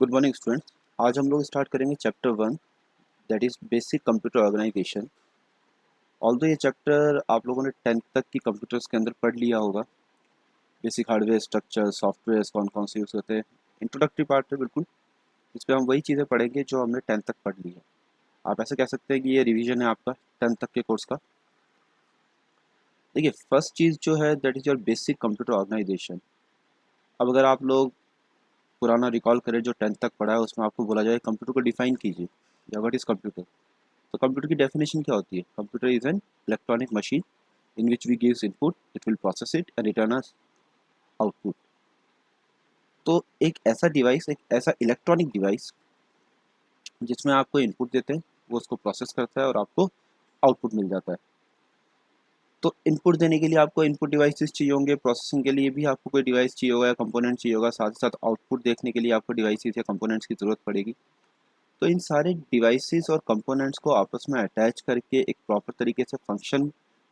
Good morning students. आज हम लोग स्टार्ट करेंगे chapter 1, that is basic computer organisation. Although ये चैप्टर आप लोगों ने 10th तक की कंप्यूटर्स के अंदर पढ़ लिया होगा। बेसिक हार्डवेयर स्ट्रक्चर, सॉफ्टवेयर कौन कौन से यूज़ होते हैं, इंट्रोडक्टरी पार्ट है बिल्कुल। इस पर हम वही चीज़ें पढ़ेंगे जो हमने 10th तक पढ़ ली है। आप ऐसे कह सकते हैं कि ये रिवीजन है आपका 10th तक के कोर्स का। देखिए, फर्स्ट चीज़ जो है that is your basic computer organisation. अब अगर आप लोग पुराना रिकॉल करें जो 10th तक पढ़ा है, उसमें आपको बोला जाए कंप्यूटर को डिफाइन कीजिए या व्हाट इज़ कंप्यूटर। तो कंप्यूटर की डेफिनेशन क्या होती है? Computer is an electronic machine in which we gives input, it will process it and return us output. तो एक ऐसा डिवाइस, एक ऐसा इलेक्ट्रॉनिक डिवाइस जिसमें आपको इनपुट देते हैं, वो उसको प्रोसेस करता है और आपको आउटपुट मिल जाता है। तो इनपुट देने के लिए आपको इनपुट डिवाइसेस चाहिए होंगे, प्रोसेसिंग के लिए भी आपको कोई डिवाइस चाहिए होगा या कंपोनेंट चाहिए होगा, साथ ही साथ आउटपुट देखने के लिए आपको डिवाइसेस या कंपोनेंट्स की ज़रूरत पड़ेगी। तो इन सारे डिवाइसेस और कंपोनेंट्स को आपस में अटैच करके एक प्रॉपर तरीके से फंक्शन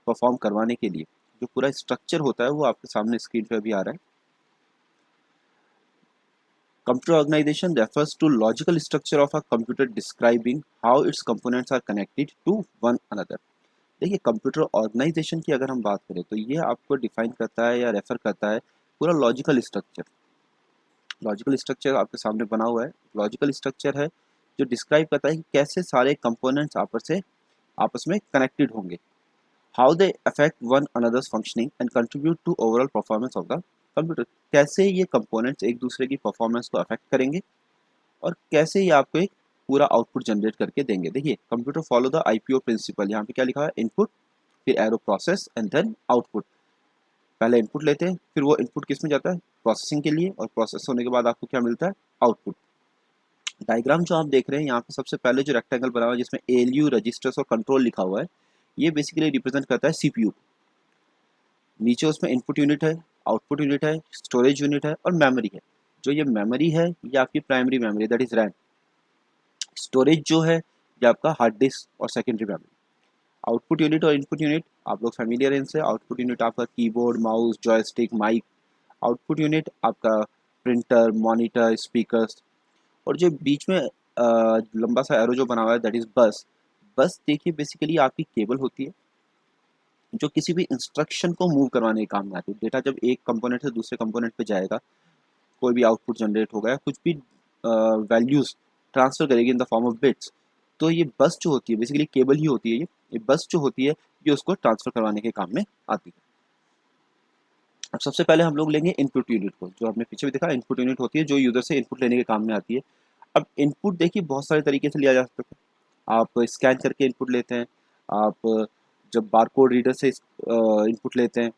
परफॉर्म करवाने के लिए जो पूरा स्ट्रक्चर होता है वो आपके सामने स्क्रीन पे भी आ रहा है। Computer organisation refers to logical structure of a computer describing how its components are connected to one another. देखिए, कंप्यूटर ऑर्गेनाइजेशन की अगर हम बात करें तो ये आपको डिफाइन करता है या रेफर करता है पूरा लॉजिकल स्ट्रक्चर। लॉजिकल स्ट्रक्चर आपके सामने बना हुआ है। लॉजिकल स्ट्रक्चर है जो डिस्क्राइब करता है कि कैसे सारे कंपोनेंट्स आपस में कनेक्टेड होंगे, how they affect one another's functioning and contribute to overall performance of the computer. कैसे ये कंपोनेंट्स एक दूसरे की परफॉर्मेंस को अफेक्ट करेंगे और कैसे ये आपको एक पूरा आउटपुट जनरेट करके देंगे। देखिए, computer follow the IPO principle. यहाँ पे क्या लिखा है? इनपुट, फिर arrow process and then output. पहले इनपुट लेते हैं, फिर वो इनपुट किस में जाता है? प्रोसेसिंग के लिए, और प्रोसेस होने के बाद आपको क्या मिलता है? आउटपुट। डायग्राम जो आप देख रहे हैं यहाँ पे सबसे पहले जो रेक्टेंगल बना हुआ है जिसमें एएलयू, रजिस्टर्स और कंट्रोल लिखा हुआ है, ये बेसिकली रिप्रेजेंट करता है सीपीयू। नीचे उसमें इनपुट यूनिट है, आउटपुट यूनिट है, स्टोरेज यूनिट है और मेमोरी है। जो ये मेमोरी है ये आपकी primary memory that is RAM. Storage जो है ये आपका हार्ड डिस्क और सेकेंडरी मेमोरी। आउटपुट यूनिट और इनपुट यूनिट आप लोग फैमिलियर हैं इनसे। आउटपुट यूनिट आपका keyboard, mouse, joystick, mic. Output unit आपका प्रिंटर, मॉनिटर, स्पीकर्स। और जो बीच में लंबा सा एरो जो बना हुआ है दैट इज बस। बस देखिए बेसिकली आपकी केबल होती है जो किसी भी इंस्ट्रक्शन को मूव करवाने के काम में आती है। डेटा जब एक कंपोनेंट से दूसरे कंपोनेंट पे जाएगा, कोई भी आउटपुट जनरेट होगा या कुछ भी वैल्यूज ट्रांसफर करेगी in the form of bits, तो ये बस जो होती है बेसिकली केबल ही होती है। ये बस जो होती है ये उसको ट्रांसफर करवाने के काम में आती है। अब सबसे पहले हम लोग लेंगे इनपुट यूनिट को, जो आपने पीछे भी देखा इनपुट यूनिट होती है जो यूजर से इनपुट लेने के काम में आती है। अब इनपुट देखिए बहुत सारे तरीके से लिया जा सकता है। आप स्कैन करके इनपुट लेते हैं, आप जब बारकोड रीडर से इनपुट लेते हैं,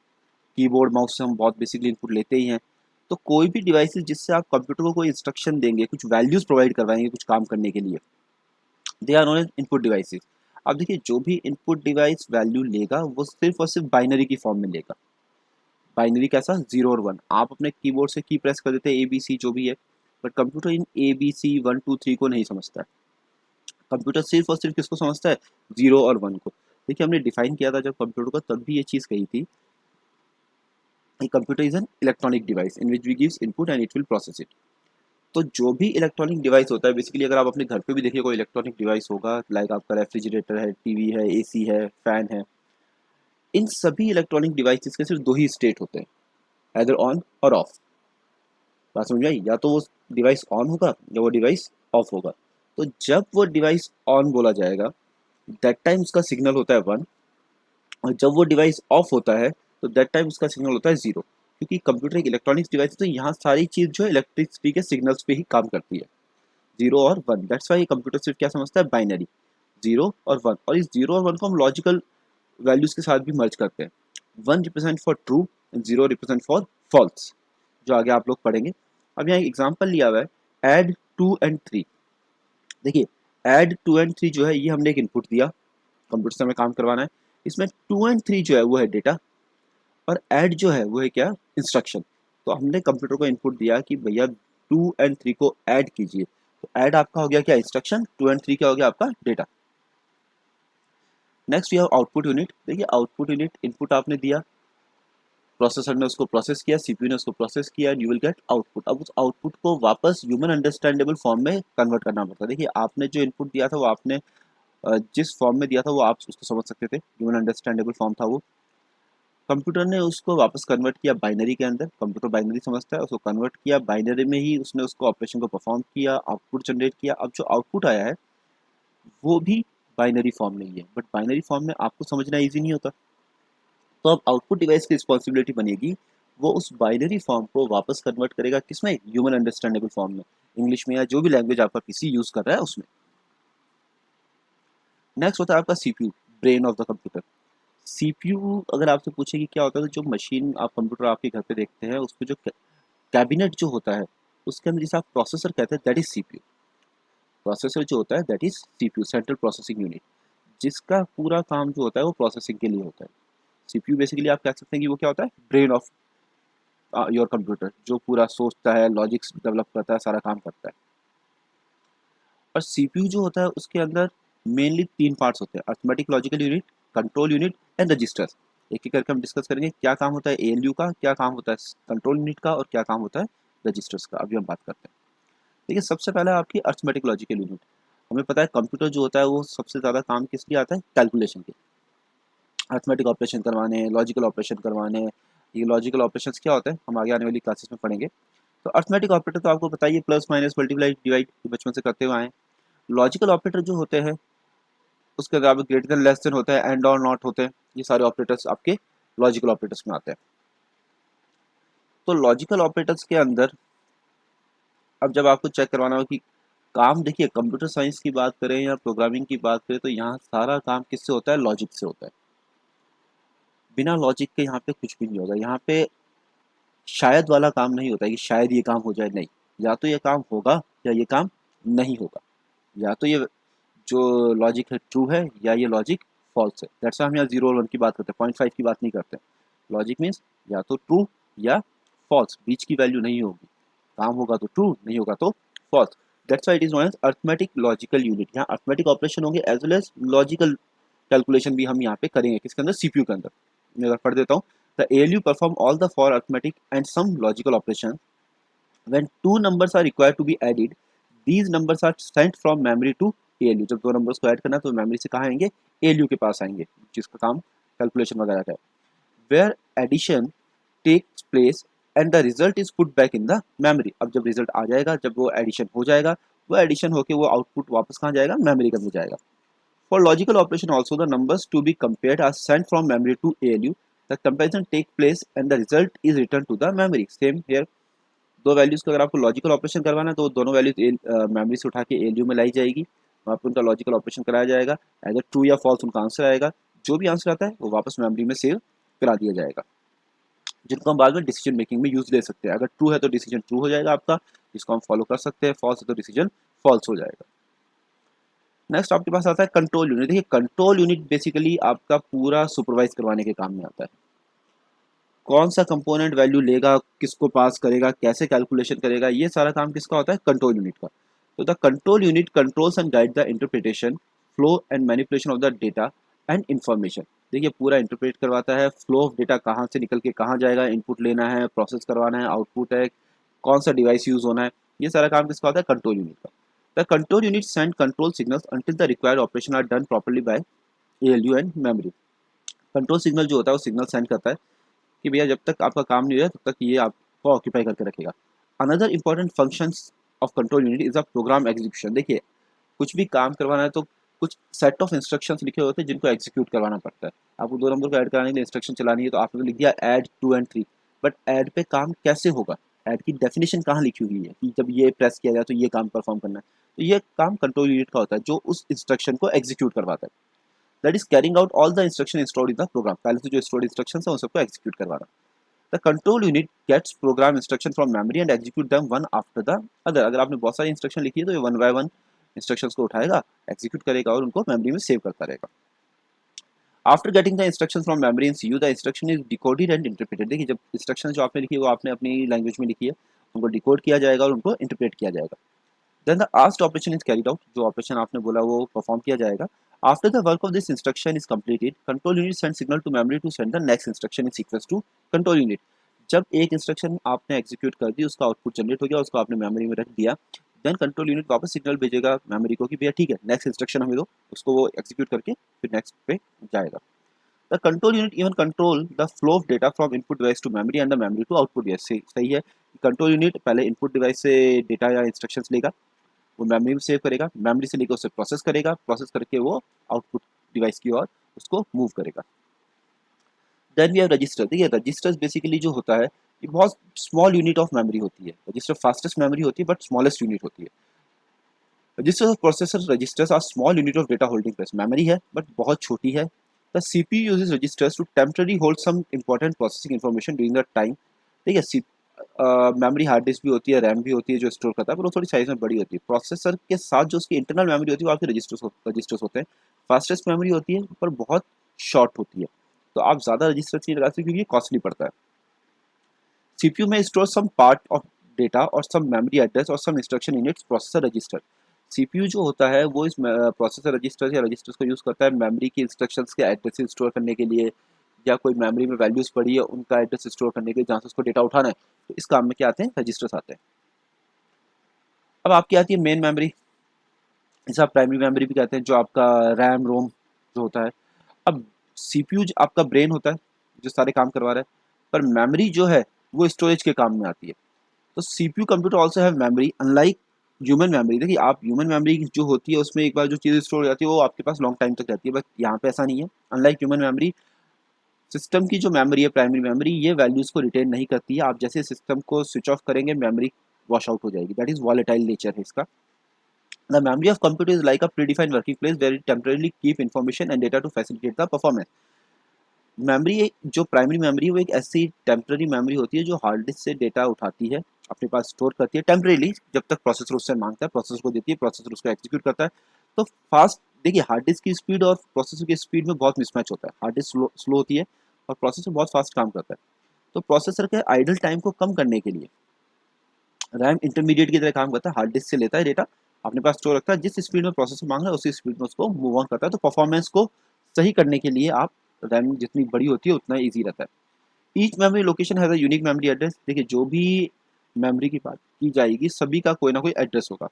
कीबोर्ड माउस से हम बहुत बेसिकली इनपुट लेते ही हैं। तो कोई भी डिवाइस जिससे आप कंप्यूटर को कोई इंस्ट्रक्शन देंगे, कुछ वैल्यूज प्रोवाइड करवाएंगे कुछ काम करने के लिए, they are known as input devices. अब देखिए, जो भी इनपुट डिवाइस वैल्यू लेगा वो सिर्फ और सिर्फ बाइनरी की फॉर्म में लेगा। बाइनरी कैसा? 0 और 1। आप अपने कीबोर्ड से की प्रेस कर देते हैं ABC जो भी है, बट कंप्यूटर इन ABC 1 2 3 को नहीं समझता है। कंप्यूटर सिर्फ और सिर्फ किसको समझता है? 0 और 1 को। देखिए, हमने डिफाइन किया था जब कंप्यूटर को, तब भी ये चीज़ कही थी, computer is an electronic device in which we gives input and it will process it. तो जो भी इलेक्ट्रॉनिक डिवाइस होता है बेसिकली, अगर आप अपने घर पे भी देखिए कोई इलेक्ट्रॉनिक डिवाइस होगा, लाइक आपका रेफ्रिजरेटर है, टीवी है, AC है, फैन है, इन सभी इलेक्ट्रॉनिक डिवाइसेस के सिर्फ दो ही स्टेट होते हैं, either ऑन और ऑफ। बात समझ में आई? या तो वो डिवाइस ऑन होगा या वो डिवाइस ऑफ होगा। तो जब वो डिवाइस ऑन बोला जाएगा दैट टाइम उसका सिग्नल होता है 1, और जब वो डिवाइस ऑफ होता है तो दैट टाइम उसका सिग्नल होता है 0। क्योंकि कंप्यूटर एक इलेक्ट्रॉनिक्स डिवाइस है तो यहाँ सारी चीज़ जो है इलेक्ट्रिसिटी के सिग्नल्स पे ही काम करती है, 0 और 1। दैट्स वाई कंप्यूटर सिर्फ क्या समझता है? बाइनरी, 0 और 1। और इस 0 और 1 को हम लॉजिकल वैल्यूज के साथ भी मर्ज करते हैं। 1 रिप्रेजेंट फॉर ट्रू एंड 0 रिप्रेजेंट फॉर फॉल्स, जो आगे आप लोग पढ़ेंगे। अब यहाँ एक एग्जाम्पल लिया हुआ है, एड 2 and 3। देखिए, एड 2 and 3 जो है ये हमने एक इनपुट दिया, कंप्यूटर से हमें काम करवाना है। इसमें 2 and 3 जो है वो है डेटा, और ऐड जो है वो है क्या? इंस्ट्रक्शन। तो हमने कंप्यूटर को इनपुट दिया कि भैया 2 and 3 को ऐड कीजिए, तो ऐड आपका हो गया क्या? इंस्ट्रक्शन। 2 and 3 क्या हो गया? आपका data. Next you have output unit. देखिए, आउटपुट यूनिट, इनपुट आपने दिया, प्रोसेसर ने उसको प्रोसेस किया, सीपीयू ने उसको प्रोसेस किया, and you will get output. अब उस आउटपुट को वापस ह्यूमन अंडरस्टैंडेबल फॉर्म में कन्वर्ट करना पड़ता है। देखिए आपने जो इनपुट दिया था वो आपने जिस फॉर्म में दिया था वो आप उसको समझ सकते थे, ह्यूमन अंडरस्टैंडेबल फॉर्म था वो। कंप्यूटर ने उसको वापस कन्वर्ट किया बाइनरी के अंदर, कंप्यूटर बाइनरी समझता है, उसको कन्वर्ट किया बाइनरी में ही उसने उसको ऑपरेशन को परफॉर्म किया, आउटपुट जनरेट किया। अब जो आउटपुट आया है वो भी बाइनरी फॉर्म में ही है, बट बाइनरी फॉर्म में आपको समझना ईजी नहीं होता। तो अब आउटपुट डिवाइस की रिस्पॉन्सिबिलिटी बनेगी, वो उस बाइनरी फॉर्म को वापस कन्वर्ट करेगा किसमें, ह्यूमन अंडरस्टैंडेबल फॉर्म में, इंग्लिश में या जो भी लैंग्वेज आपका पीसी यूज कर रहा है उसमें। नेक्स्ट होता है आपका CPU, brain of the computer. CPU अगर आपसे पूछे कि क्या होता है, तो जो मशीन आप कंप्यूटर आपके घर पे देखते हैं उसको जो कैबिनेट जो होता है उसके अंदर जिसे आप प्रोसेसर कहते हैं दैट इज सीपीयू। प्रोसेसर जो होता है that is CPU, central processing unit, जिसका पूरा काम जो होता है वो प्रोसेसिंग के लिए होता है। सीपीयू बेसिकली आप कह सकते हैं कि वो क्या होता है, ब्रेन ऑफ योर कंप्यूटर, जो पूरा सोचता है, लॉजिक्स डेवलप करता है, सारा काम करता है। और सीपीयू जो होता है उसके अंदर मेनली तीन पार्ट्स होते हैं, arithmetic logical unit, control unit and registers. एक एक करके हम डिस्कस करेंगे क्या काम होता है एएलयू का, क्या काम होता है कंट्रोल यूनिट का, और क्या काम होता है रजिस्टर्स का। अभी हम बात करते हैं। देखिए सबसे पहले आपकी अर्थमेटिक लॉजिकल यूनिट। हमें पता है कंप्यूटर जो होता है वो सबसे ज़्यादा काम किस लिए आता है, कैलकुलेशन के, अर्थमेटिक ऑपरेशन करवाने, लॉजिकल ऑपरेशन करवाने। ये लॉजिकल ऑपरेशंस क्या होते हैं हम आगे आने वाली क्लासेस में पढ़ेंगे। तो अर्थमेटिक ऑपरेटर तो आपको बताइए, प्लस माइनस मल्टीप्लाई डिवाइड बचपन से करते हुए आए। लॉजिकल ऑपरेटर जो होते हैं उसके अंदर आपके ग्रेटर देन लेस देन होता है, एंड और नॉट होते हैं, ये सारे ऑपरेटर्स आपके लॉजिकल ऑपरेटर्स में आते हैं। तो लॉजिकल ऑपरेटर्स के अंदर अब जब आपको चेक करवाना हो कि काम, देखिए कंप्यूटर साइंस की बात करें या प्रोग्रामिंग की बात करें तो यहाँ सारा काम किससे होता है, लॉजिक से होता है। बिना लॉजिक के यहाँ पे कुछ भी नहीं होगा। यहाँ पे शायद वाला काम नहीं होता है कि शायद ये काम हो जाए, नहीं, या तो ये काम होगा या ये काम नहीं होगा, या तो ये जो लॉजिक है ट्रू है या ये लॉजिक फॉल्स है। दैट्स हम यहाँ 0 और 1 की बात करते हैं, 0.5 की बात नहीं करते। लॉजिक मीन्स या तो ट्रू या फॉल्स, बीच की वैल्यू नहीं होगी। काम होगा तो ट्रू, नहीं होगा तो false. That's why it is known as arithmetic logical unit. यहाँ अर्थमेटिक ऑपरेशन होंगे as well as logical calculation भी हम यहाँ पे करेंगे, किसके अंदर, सीपीयू के अंदर। मैं अगर पढ़ देता हूँ, the ALU perform all the four arithmetic and some logical operations. When two numbers are required to be added, these numbers are sent from memory to ALU. जब दो नंबर्स को ऐड करना तो मेमोरी से कहाँ आएंगे, ALU के पास आएंगे, जिसका काम कैलकुलेशन वगैरह का है। Where addition takes place and the result is put back in the memory. अब जब रिजल्ट आ जाएगा, जब वो एडिशन हो जाएगा, वो एडिशन होके वो आउटपुट वापस कहाँ जाएगा, मेमोरी के अंदर जाएगा। For logical operation also, the numbers to be compared are sent from memory to ALU. The comparison take place and the result is returned to the memory. Same here. दो values का अगर आपको logical operation करवाना है तो दोनों values memory से उठा के एलयू में लाई जाएगी, वहाँ पर उनका लॉजिकल ऑपरेशन कराया जाएगा। अगर ट्रू या फॉल्स उनका आंसर आएगा, जो भी आंसर आता है वो वापस मेमोरी में सेव करा दिया जाएगा, जिनको हम बाद में डिसीजन मेकिंग में यूज ले सकते हैं। अगर ट्रू है तो डिसीजन ट्रू हो जाएगा आपका, जिसको हम फॉलो कर सकते हैं, फॉल्स है तो डिसीजन फॉल्स हो जाएगा। नेक्स्ट आपके पास आता है कंट्रोल यूनिट। देखिए कंट्रोल यूनिट बेसिकली आपका पूरा सुपरवाइज करवाने के काम में आता है। कौन सा कंपोनेंट वैल्यू लेगा, किसको पास करेगा, कैसे कैलकुलेशन करेगा, ये सारा काम किसका होता है, कंट्रोल यूनिट का। तो the control unit controls and guide the interpretation, flow and manipulation of the data and information. देखिए पूरा इंटरप्रेट करवाता है, फ्लो ऑफ डेटा कहाँ से निकल के कहाँ जाएगा, इनपुट लेना है, प्रोसेस करवाना है, आउटपुट है, कौन सा डिवाइस यूज होना है, ये सारा काम किसका होता है, कंट्रोल यूनिट का। The control unit send control signals until the required operation are done properly by ALU and memory. Control signal जो होता है वो सिग्नल सेंड करता है कि भैया जब तक आपका काम नहीं हो तब तक ये आपको ऑक्यूपाई करके रखेगा। Another important functions of control unit is a program execution. देखिए कुछ भी काम करवाना है तो कुछ सेट ऑफ इंस्ट्रक्शंस लिखे होते हैं जिनको एग्जीक्यूट करवाना पड़ता है। आपको दो नंबर को ऐड कराने के लिए इंस्ट्रक्शन चलानी है तो आपने लिख दिया ऐड 2 and 3, बट ऐड पे काम कैसे होगा, ऐड की डेफिनेशन कहाँ लिखी हुई है कि जब ये प्रेस किया जाए तो ये काम परफॉर्म करना है। तो ये काम कंट्रोल यूनिट का होता है जो उस इंस्ट्रक्शन को एग्जीक्यूट करवाता है, that is carrying out all the instruction installed in the program. पहले से जो स्टोर्ड इंस्ट्रक्शंस है उन सबको एग्जीक्यूट करवाना। The control unit gets program instruction from memory and execute them one after the other. अगर आपने बहुत सारी इंस्ट्रक्शन लिखी है तो ये वन बाय वन इंस्ट्रक्शंस को उठाएगा, एग्जीक्यूट करेगा और उनको मेमोरी में सेव करता रहेगा। After getting the instruction from memory in CU, the instruction is decoded and interpreted. देखिए जब इंस्ट्रक्शन जो आपने लिखी है वो आपने अपनी लैंग्वेज में लिखी है, उनको डिकोड किया जाएगा और उनको इंटरप्रेट किया जाएगा। Then the asked operation is carried out, जो ऑपरेशन आपने बोला वो परफॉर्म किया जाएगा। After the work of this instruction is completed, control unit send signal to memory to send the next instruction in sequence to control unit. जब एक instruction आपने execute कर दी, उसका आउटपुट जनरेट हो गया, उसको आपने मेमोरी में रख दिया, देन कंट्रोल यूनिट वापस सिग्नल भेजेगा मेमोरी को कि भैया ठीक है नेक्स्ट इंस्ट्रक्शन हमें दो, उसको वो एग्जीक्यूट करके फिर नेक्स्ट पे जाएगा। The control unit even control the flow of data from input device to memory and the memory to output device. सही है, कंट्रोल यूनिट पहले इनपुट डिवाइस से डेटा या इंस्ट्रक्शंस लेगा, वो मेमोरी में सेव करेगा, मेमोरी से लेकर उसे प्रोसेस करेगा, प्रोसेस करके वो आउटपुट डिवाइस की ओर उसको मूव करेगा। Then we have register. देखिए रजिस्टर्स बेसिकली जो होता है ये बहुत स्मॉल यूनिट ऑफ मेमोरी होती है। रजिस्टर फास्टेस्ट मेमोरी होती है बट स्मॉलेस्ट यूनिट होती है। Registers of processor registers are small unit of data holding place. Memory है बट बहुत छोटी है। The CPU uses registers to temporary hold some important processing information during the time. ठीक है, मेमोरी हार्ड डिस्क भी होती है, रैम भी होती है जो स्टोर करता है, पर वो थोड़ी साइज में बड़ी होती है। प्रोसेसर के साथ जो उसकी इंटरनल मेमोरी होती है वो आपके रजिस्टर्स होते हैं। फास्टेस्ट मेमोरी होती है पर बहुत शॉर्ट होती है, तो आप ज़्यादा रजिस्टर्स नहीं लगा सकते क्योंकि कॉस्टली पड़ता है। सीपीयू में store some part of data और सम मेमोरी एड्रेस और some instruction in its processor register. CPU जो होता है वो इस प्रोसेसर रजिस्टर या रजिस्टर्स को यूज़ करता है मेमोरी की इंस्ट्रक्शंस के एड्रेस स्टोर करने के लिए, या कोई मेमोरी में वैल्यूज़ पड़ी है उनका एड्रेस स्टोर करने के लिए, जहाँ से उसको डेटा उठाना है, तो इस काम में क्या आते हैं, रजिस्टर्स आते हैं। अब आपकी आती है मेन मेमोरी, जिसे आप प्राइमरी मेमोरी भी कहते हैं, जो आपका रैम रोम जो होता है। अब सीपीयू आपका ब्रेन होता है जो सारे काम करवा रहा है, पर मेमोरी जो है वो स्टोरेज के काम में आती है। तो CPU computer also have memory unlike human memory. देखिए आप ह्यूमन मेमोरी जो होती है उसमें एक बार जो चीज़ स्टोर हो जाती है वो आपके पास लॉन्ग टाइम तक रहती है, बट यहाँ पे ऐसा नहीं है। अनलाइक ह्यूमन मेमोरी, सिस्टम की जो मेमोरी है प्राइमरी मेमोरी, ये वैल्यूज़ को रिटेन नहीं करती है। आप जैसे सिस्टम को स्विच ऑफ करेंगे मेमोरी वॉश आउट हो जाएगी। दैट इज़ वॉलेटाइल नेचर है इसका। The memory of computer is like a predefined working place where it temporary keep information and data to facilitate the performance. Memory जो primary memory है वो एक ऐसी temporary memory होती है जो हार्ड डिस्क से डेटा उठाती है, अपने पास स्टोर करती है टेम्परेली, जब तक प्रोसेसर उससे मांगता है, प्रोसेसर को देती है, प्रोसेसर उसको एग्जीक्यूट करता है। तो फास्ट, देखिए हार्ड डिस्क की स्पीड और प्रोसेसर की स्पीड में बहुत मिसमैच होता है। हार्ड डिस्क स्लो होती है और प्रोसेसर बहुत फास्ट काम करता है। तो प्रोसेसर के आइडल टाइम को कम करने के लिए रैम इंटरमीडिएट की तरह काम करता है, हार्ड डिस्क से लेता है डेटा, अपने पास स्टोर रखता है, जिस स्पीड में प्रोसेसर मांग रहा है उसी स्पीड में उसको मूव ऑन करता है। तो परफॉर्मेंस को सही करने के लिए आप रैम जितनी बड़ी होती है उतना ईजी रहता है। Each memory location has a unique memory address. देखिए जो भी मेमोरी की बात की जाएगी सभी का कोई ना कोई एड्रेस होगा।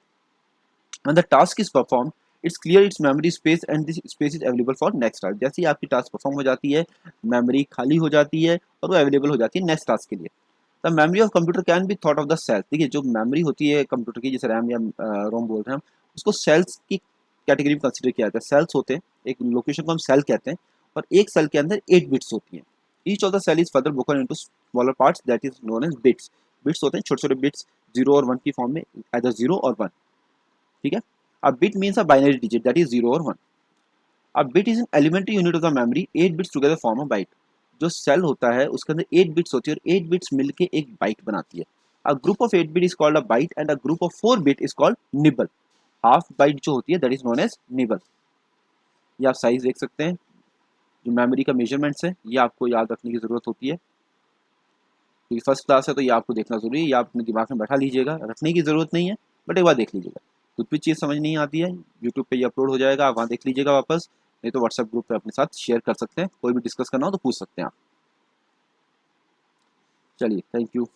When the task is performed, it's clear its memory space and this space is available for next task। जैसे ही आपकी टास्क परफॉर्म हो जाती है, मेमोरी खाली हो जाती है और वो अवेलेबल हो जाती है नेक्स्ट टास्क के लिए। The memory of computer can be thought of the cells. देखिए जो मेमोरी होती है कंप्यूटर की, जैसे रैम या रोम बोल रहे हैं हम, उसको सेल्स की कैटेगरी में कंसिडर किया जाता है। सेल्स होते हैं, एक लोकेशन को हम सेल कहते हैं, और एक सेल के अंदर 8 बिट्स होती हैं। Each of the cell is further broken into smaller parts that is known as bits. Bits होते हैं छोटे छोटे बिट्स, 0 और 1 की फॉर्म में, आइदर 0 और 1। ठीक है, a bit means a binary digit that is 0 or 1। A bit is an elementary unit of the memory, 8 bits together form a byte। जो सेल होता है उसके अंदर 8 बिट्स होती है और 8 बिट्स मिलके एक बाइट बनाती है। A group of 8 bit is called a byte and a group of 4 bit is called nibble। Half byte जो होती है that is known as nibble. ये आप साइज देख सकते हैं, जो मेमोरी का मेजरमेंट्स है ये आपको याद रखने की ज़रूरत होती है, क्योंकि फर्स्ट क्लास है तो ये आपको देखना ज़रूरी है। ये आप अपने दिमाग में बैठा लीजिएगा, रखने की ज़रूरत नहीं है बट एक बार देख लीजिएगा। कुछ भी चीज़ समझ नहीं आती है यूट्यूब पे ये अपलोड हो जाएगा, आप वहाँ देख लीजिएगा वापस, नहीं तो व्हाट्सएप ग्रुप पे अपने साथ शेयर कर सकते हैं। कोई भी डिस्कस करना हो तो पूछ सकते हैं आप। चलिए, थैंक यू।